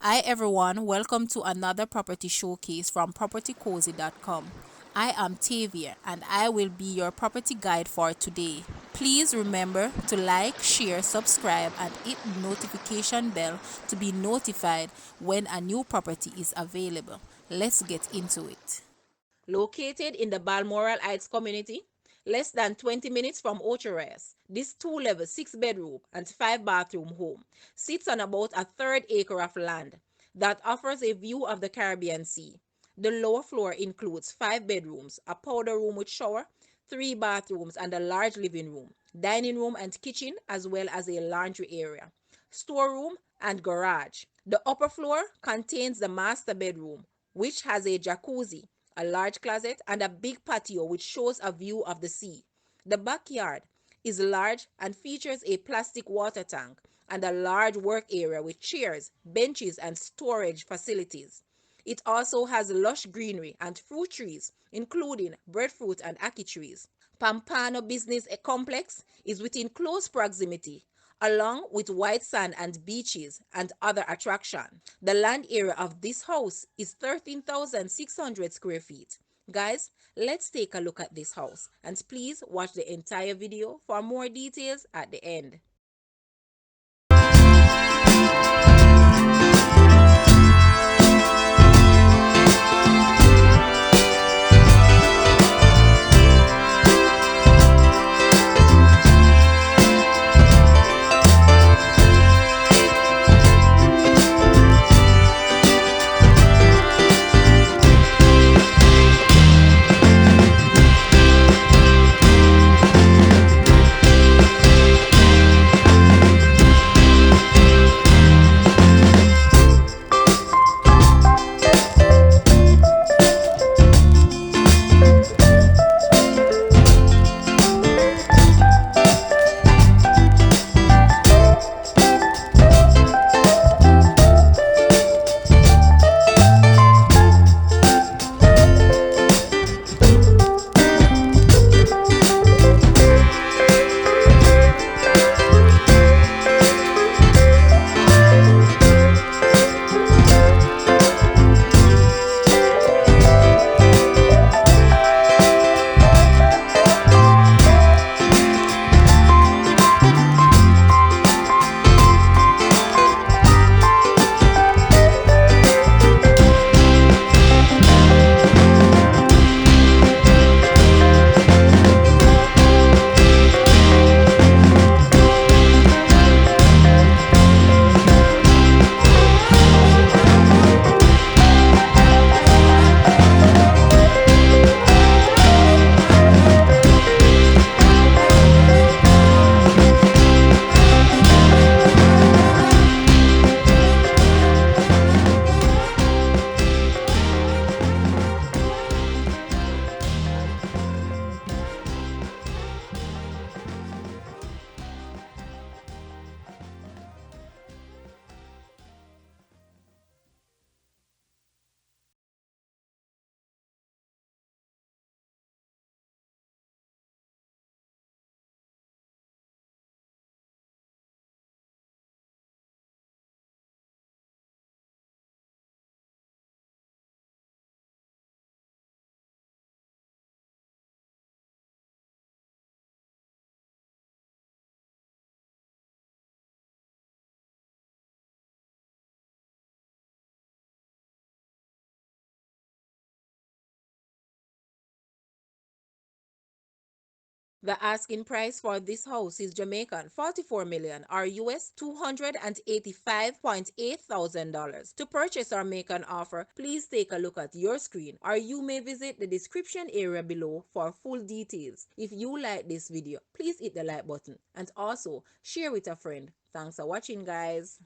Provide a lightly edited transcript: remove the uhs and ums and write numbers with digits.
Hi everyone, welcome to another property showcase from propertycozy.com. I am Tavia and I will be your property guide for today. Please remember to like, share, subscribe and hit the notification bell to be notified when a new property is available. Let's get into it. Located in the Balmoral Heights community, less than 20 minutes from Ocherez, this two-level, six-bedroom and five-bathroom home sits on about a third acre of land that offers a view of the Caribbean Sea. The lower floor includes five bedrooms, a powder room with shower, three bathrooms, and a large living room, dining room and kitchen, as well as a laundry area, storeroom, and garage. The upper floor contains the master bedroom, which has a jacuzzi, a large closet, and a big patio which shows a view of the sea. The backyard is large and features a plastic water tank and a large work area with chairs, benches, and storage facilities. It also has lush greenery and fruit trees, including breadfruit and ackee trees. Pampano Business Complex is within close proximity, along with white sand and beaches and other attractions. The land area of this house is 13,600 square feet. Guys, let's take a look at this house and please watch the entire video for more details at the end. The asking price for this house is Jamaican 44 million or US $285,800. To purchase or make an offer, please take a look at your screen or you may visit the description area below for full details. If you like this video, please hit the like button and also share with a friend. Thanks for watching, guys.